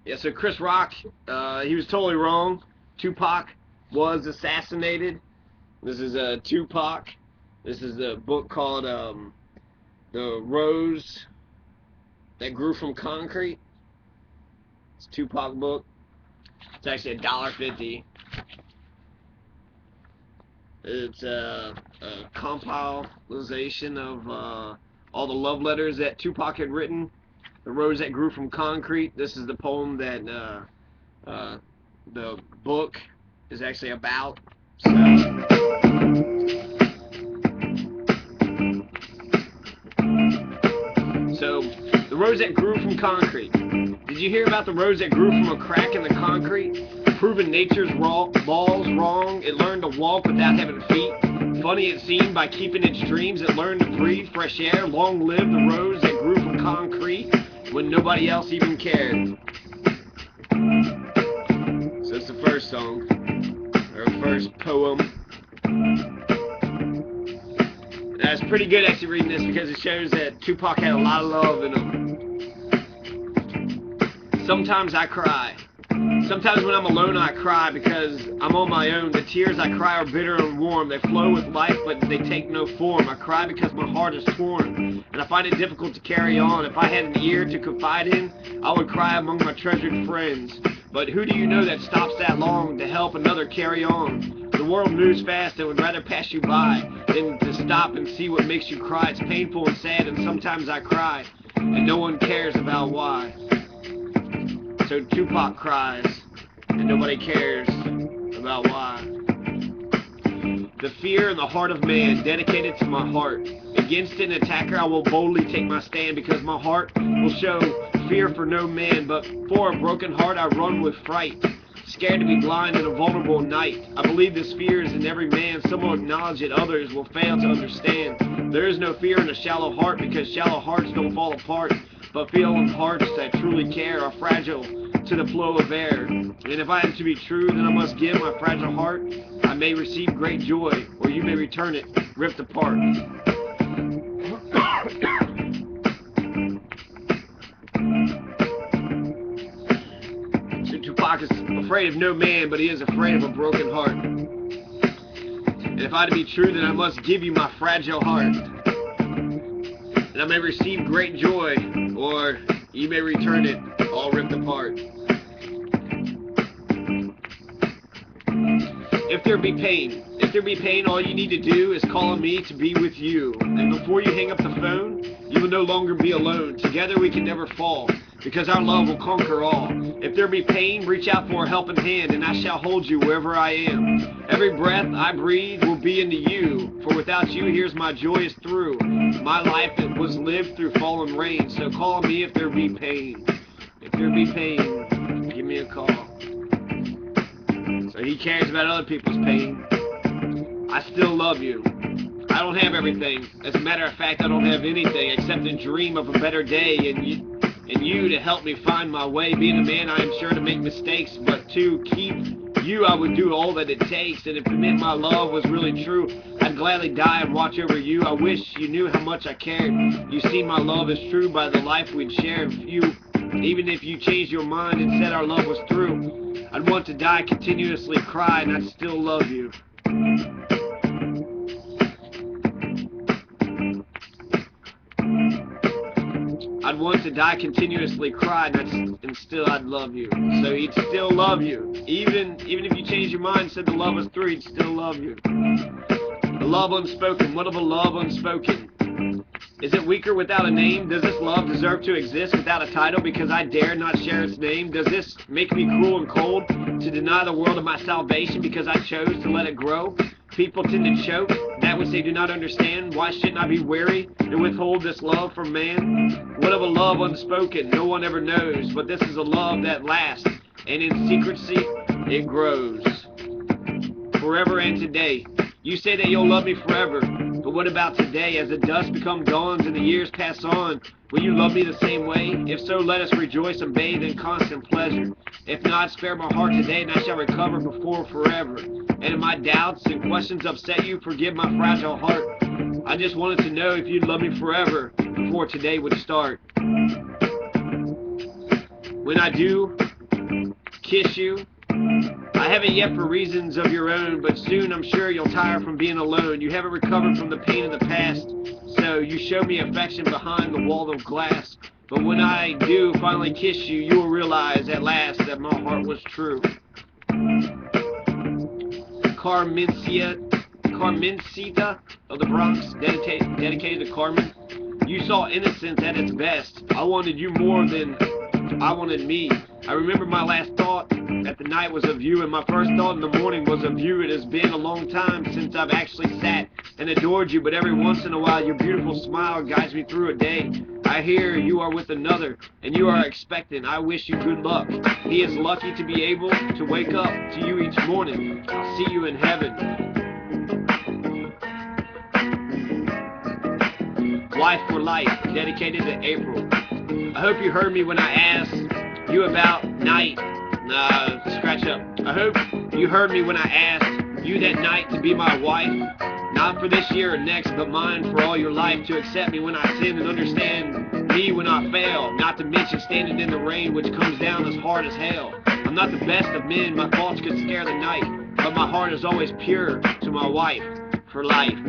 Yeah, so Chris Rock, he was totally wrong. Tupac was assassinated. This is Tupac. This is a book called The Rose That Grew from Concrete. It's a Tupac book. It's actually $1.50. It's a compilation of all the love letters that Tupac had written. The Rose That Grew from Concrete. This is the poem that the book is actually about. So, the rose that grew from concrete. Did you hear about the rose that grew from a crack in the concrete? Proving nature's laws wrong, it learned to walk without having feet. Funny it seemed, by keeping its dreams, it learned to breathe fresh air. Long live the rose that grew from concrete when nobody else even cared. So it's the first song, or first poem. It's pretty good actually reading this because it shows that Tupac had a lot of love in him. Sometimes I cry. Sometimes when I'm alone I cry because I'm on my own. The tears I cry are bitter and warm. They flow with life but they take no form. I cry because my heart is torn and I find it difficult to carry on. If I had an ear to confide in, I would cry among my treasured friends. But who do you know that stops that long to help another carry on? The world moves fast and would rather pass you by than to stop and see what makes you cry. It's painful and sad and sometimes I cry and no one cares about why. So Tupac cries and nobody cares about why. The fear in the heart of man, dedicated to my heart. Against an attacker I will boldly take my stand because my heart will show fear for no man. But for a broken heart I run with fright, scared to be blind in a vulnerable night. I believe this fear is in every man. Some will acknowledge it, others will fail to understand. There is no fear in a shallow heart because shallow hearts don't fall apart. But feeling hearts that truly care are fragile to the flow of air. And if I am to be true, then I must give my fragile heart. I may receive great joy, or you may return it ripped apart. So Tupac is afraid of no man, but he is afraid of a broken heart. And if I to be true, then I must give you my fragile heart. And I may receive great joy, or you may return it all ripped apart. If there be pain, all you need to do is call on me to be with you. And before you hang up the phone, you will no longer be alone. Together we can never fall, because our love will conquer all. If there be pain, reach out for a helping hand, and I shall hold you wherever I am. Every breath I breathe will be into you, for without you, here's my joyous through. My life it was lived through fallen rain, so call on me if there be pain. If there be pain, give me a call. So he cares about other people's pain. I still love you. I don't have everything. As a matter of fact, I don't have anything except a dream of a better day and you to help me find my way. Being a man, I am sure to make mistakes, but to keep you, I would do all that it takes. And if it meant my love was really true, I'd gladly die and watch over you. I wish you knew how much I cared. You see, my love is true by the life we'd share. Even if you changed your mind and said our love was through, I'd want to die, continuously cry, and I'd still love you. I'd want to die, continuously cry, and still I'd love you. So he'd still love you. Even if you changed your mind and said the love was through, he'd still love you. The love unspoken. What of a love unspoken? Is it weaker without a name? Does this love deserve to exist without a title because I dare not share its name? Does this make me cruel and cold to deny the world of my salvation because I chose to let it grow? People tend to choke that which they do not understand. Why shouldn't I be wary and withhold this love from man? What of a love unspoken? No one ever knows, but this is a love that lasts, and in secrecy it grows. Forever and today. You say that you'll love me forever, but what about today? As the dusk becomes dawns and the years pass on, will you love me the same way? If so, let us rejoice and bathe in constant pleasure. If not, spare my heart today and I shall recover before forever. And if my doubts and questions upset you, forgive my fragile heart. I just wanted to know if you'd love me forever before today would start. When I do, kiss you. I haven't yet for reasons of your own, but soon I'm sure you'll tire from being alone. You haven't recovered from the pain of the past, so you show me affection behind the wall of glass. But when I do finally kiss you, you will realize at last that my heart was true. Carmencita of the Bronx, dedicated to Carmen. You saw innocence at its best. I wanted you more than I wanted me. I remember my last thought at the night was of you, and my first thought in the morning was of you. It has been a long time since I've actually sat and adored you, but every once in a while your beautiful smile guides me through a day. I hear you are with another, and you are expectant. I wish you good luck. He is lucky to be able to wake up to you each morning. I'll see you in heaven. Wife for Life, dedicated to April. I hope you heard me when I asked you about night. Scratch up. I hope you heard me when I asked you that night to be my wife. Not for this year or next, but mine for all your life. To accept me when I sin and understand me when I fail. Not to mention standing in the rain, which comes down as hard as hell. I'm not the best of men, my faults could scare the night, but my heart is always pure to my wife for life.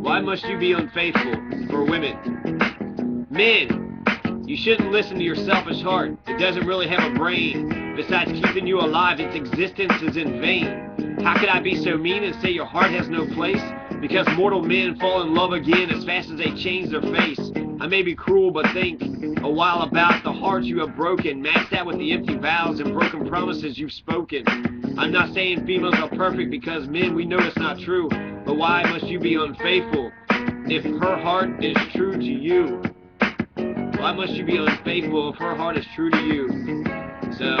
Why must you be unfaithful for women? Men, you shouldn't listen to your selfish heart. It doesn't really have a brain. Besides keeping you alive, its existence is in vain. How could I be so mean and say your heart has no place? Because mortal men fall in love again as fast as they change their face. I may be cruel, but think a while about the hearts you have broken. Match that with the empty vows and broken promises you've spoken. I'm not saying females are perfect, because men, we know it's not true. But why must you be unfaithful if her heart is true to you? Why must you be unfaithful if her heart is true to you? So,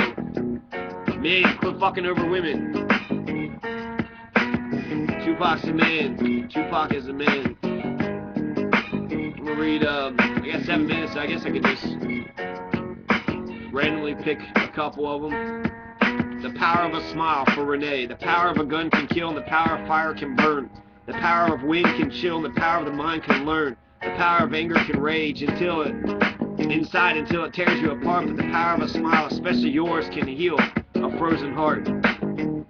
men, quit fucking over women. Tupac's a man. Tupac is a man. I'm gonna read, I got 7 minutes, so I guess I could just randomly pick a couple of them. The power of a smile for Renee. The power of a gun can kill, and the power of fire can burn. The power of wind can chill, and the power of the mind can learn. The power of anger can rage until it tears you apart. But the power of a smile, especially yours, can heal a frozen heart.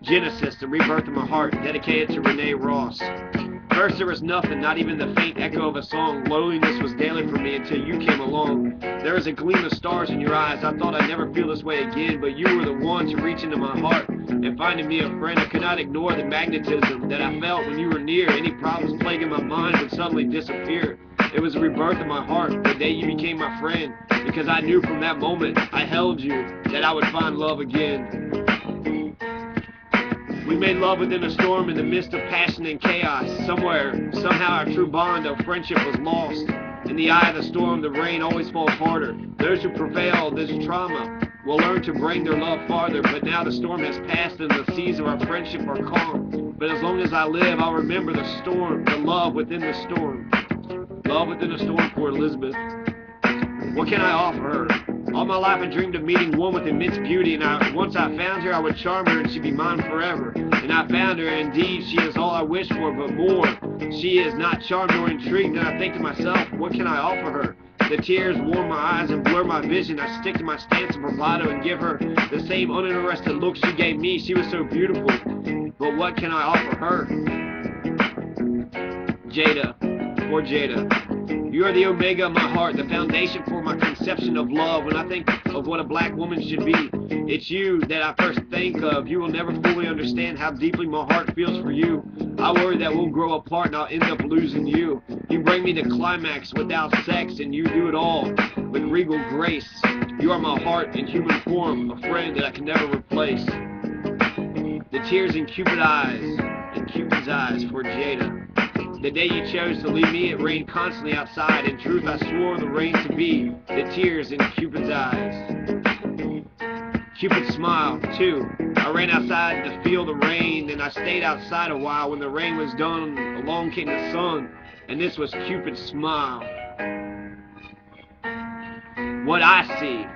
Genesis, the rebirth of my heart, dedicated to Renee Ross. First there was nothing, not even the faint echo of a song. Loneliness was daily for me until you came along. There was a gleam of stars in your eyes. I thought I'd never feel this way again, but you were the one to reach into my heart and finding me a friend. I could not ignore the magnetism that I felt when you were near. Any problems plaguing my mind would suddenly disappear. It was a rebirth of my heart, the day you became my friend, because I knew from that moment I held you that I would find love again. We made love within a storm in the midst of passion and chaos. Somewhere, somehow our true bond of friendship was lost. In the eye of the storm, the rain always falls harder. Those who prevail this trauma will learn to bring their love farther. But now the storm has passed and the seas of our friendship are calm. But as long as I live, I'll remember the storm, the love within the storm. Love within a storm for Elizabeth. What can I offer her? All my life I dreamed of meeting one with immense beauty, and once I found her, I would charm her and she'd be mine forever. And I found her, and indeed, she is all I wish for, but more. She is not charmed nor intrigued, and I think to myself, what can I offer her? The tears warm my eyes and blur my vision. I stick to my stance of bravado and give her the same uninterested look she gave me. She was so beautiful, but what can I offer her? Jada, for Jada. You are the omega of my heart, the foundation for my conception of love. When I think of what a black woman should be, it's you that I first think of. You will never fully understand how deeply my heart feels for you. I worry that we'll grow apart and I'll end up losing you. You bring me to climax without sex, and you do it all with regal grace. You are my heart in human form, a friend that I can never replace. The tears in Cupid's eyes for Jada. The day you chose to leave me, it rained constantly outside. In truth, I swore the rain to be the tears in Cupid's eyes. Cupid smiled, too. I ran outside to feel the rain, and I stayed outside a while. When the rain was done, along came the sun, and this was Cupid's smile. What I see.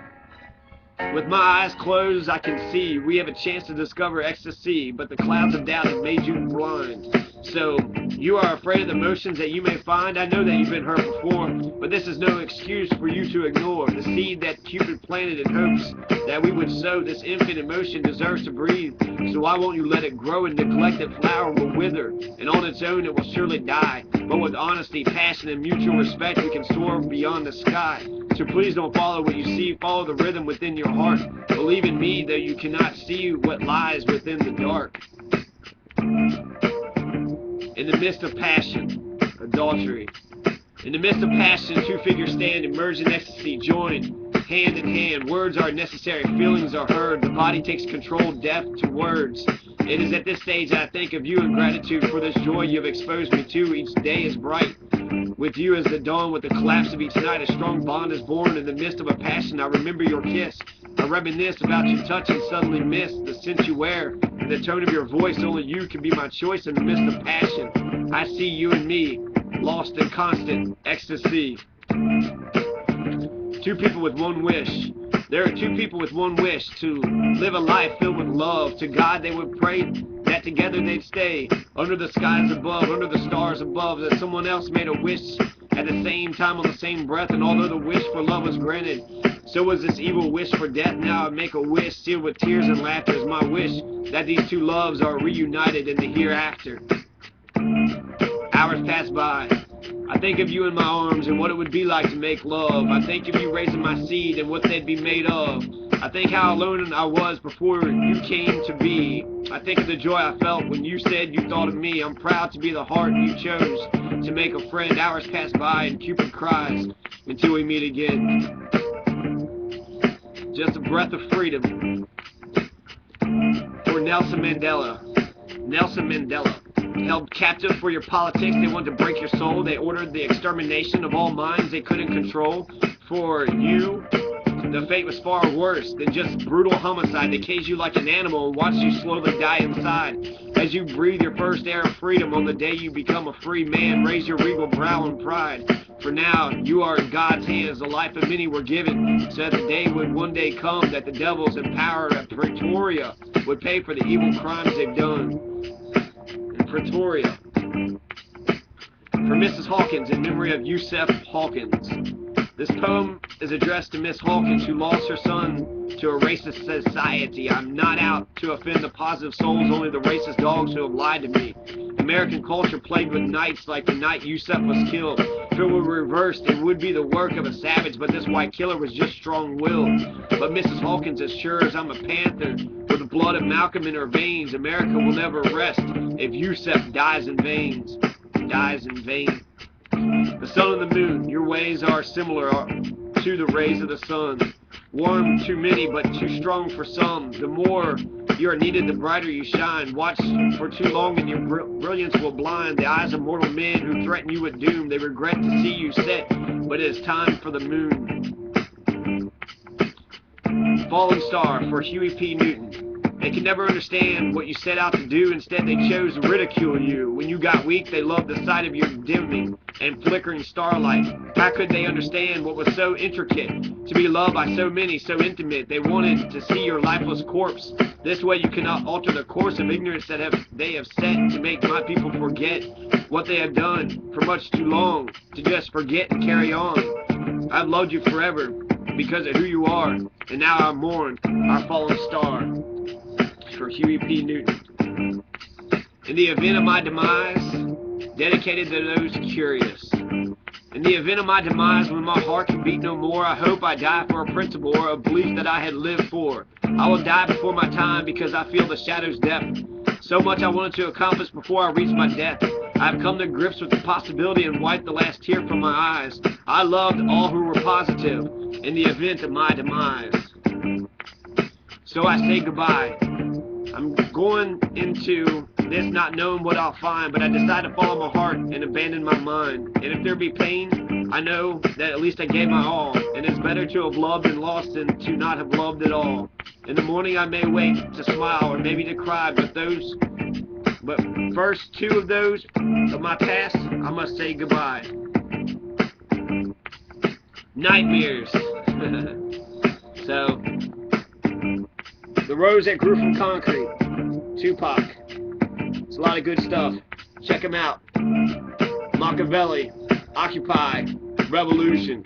With my eyes closed, I can see. We have a chance to discover ecstasy, but the clouds of doubt have made you blind. So you are afraid of the emotions that you may find. I know that you've been hurt before, but this is no excuse for you to ignore. The seed that Cupid planted in hopes that we would sow, this infant emotion deserves to breathe. So why won't you let it grow? And neglected flower will wither, and on its own it will surely die. But with honesty, passion, and mutual respect, we can soar beyond the sky. So please don't follow what you see, follow the rhythm within your heart. Believe in me, though you cannot see what lies within the dark. In the midst of passion, adultery. In the midst of passion, two figures stand, emerge in ecstasy, join hand in hand. Words are necessary, feelings are heard. The body takes control, deaf to words. It is at this stage I think of you in gratitude for this joy you have exposed me to. Each day is bright. With you as the dawn, with the collapse of each night, a strong bond is born. In the midst of a passion, I remember your kiss. I reminisce about your touch and suddenly miss the scent you wear and the tone of your voice. Only you can be my choice in the midst of passion. I see you and me, lost in constant ecstasy. Two people with one wish. There are two people with one wish, to live a life filled with love. To God they would pray that together they'd stay under the skies above, under the stars above. That someone else made a wish at the same time on the same breath, and although the wish for love was granted, so was this evil wish for death. Now I make a wish sealed with tears and laughter, is my wish that these two loves are reunited in the hereafter. Hours pass by. I think of you in my arms and what it would be like to make love. I think of you raising my seed and what they'd be made of. I think how alone I was before you came to be. I think of the joy I felt when you said you thought of me. I'm proud to be the heart you chose to make a friend. Hours pass by and Cupid cries until we meet again. Just a breath of freedom for Nelson Mandela. Nelson Mandela. Held captive for your politics, they wanted to break your soul. They ordered the extermination of all minds they couldn't control. For you, the fate was far worse than just brutal homicide. They caged you like an animal and watched you slowly die inside. As you breathe your first air of freedom on the day you become a free man, raise your regal brow in pride. For now, you are in God's hands. The life of many were given, so that the day would one day come that the devils in power at Pretoria would pay for the evil crimes they've done. Pretoria. For Mrs. Hawkins, in memory of Yusef Hawkins. This poem is addressed to Miss Hawkins, who lost her son to a racist society. I'm not out to offend the positive souls, only the racist dogs who have lied to me. American culture plagued with nights like the night Yusef was killed. If it were reversed, it would be the work of a savage, but this white killer was just strong-willed. But Mrs. Hawkins, as sure as I'm a panther, with the blood of Malcolm in her veins, America will never rest if Yusef dies in vain. Dies in vain. The sun and the moon, your ways are similar to the rays of the sun. Warm to many, but too strong for some. The more you are needed, the brighter you shine. Watch for too long and your brilliance will blind the eyes of mortal men who threaten you with doom. They regret to see you set, but it is time for the moon. Falling star for Huey P. Newton. They can never understand what you set out to do. Instead, they chose to ridicule you. When you got weak, they loved the sight of your dimming and flickering starlight. How could they understand what was so intricate? To be loved by so many, so intimate. They wanted to see your lifeless corpse. This way you cannot alter the course of ignorance that they have set to make my people forget what they have done for much too long, to just forget and carry on. I've loved you forever because of who you are, and now I mourn our fallen star. For Huey P. Newton. In the event of my demise, dedicated to those curious. In the event of my demise, when my heart can beat no more, I hope I die for a principle or a belief that I had lived for. I will die before my time because I feel the shadow's depth. So much I wanted to accomplish before I reach my death. I've come to grips with the possibility and wiped the last tear from my eyes. I loved all who were positive in the event of my demise. So I say goodbye. I'm going into this not knowing what I'll find, but I decide to follow my heart and abandon my mind. And if there be pain, I know that at least I gave my all. And it's better to have loved and lost than to not have loved at all. In the morning I may wake to smile or maybe to cry, but first two of those of my past, I must say goodbye. Nightmares. So, the rose that grew from concrete. Tupac. It's a lot of good stuff. Check him out. Machiavelli, Occupy, Revolution.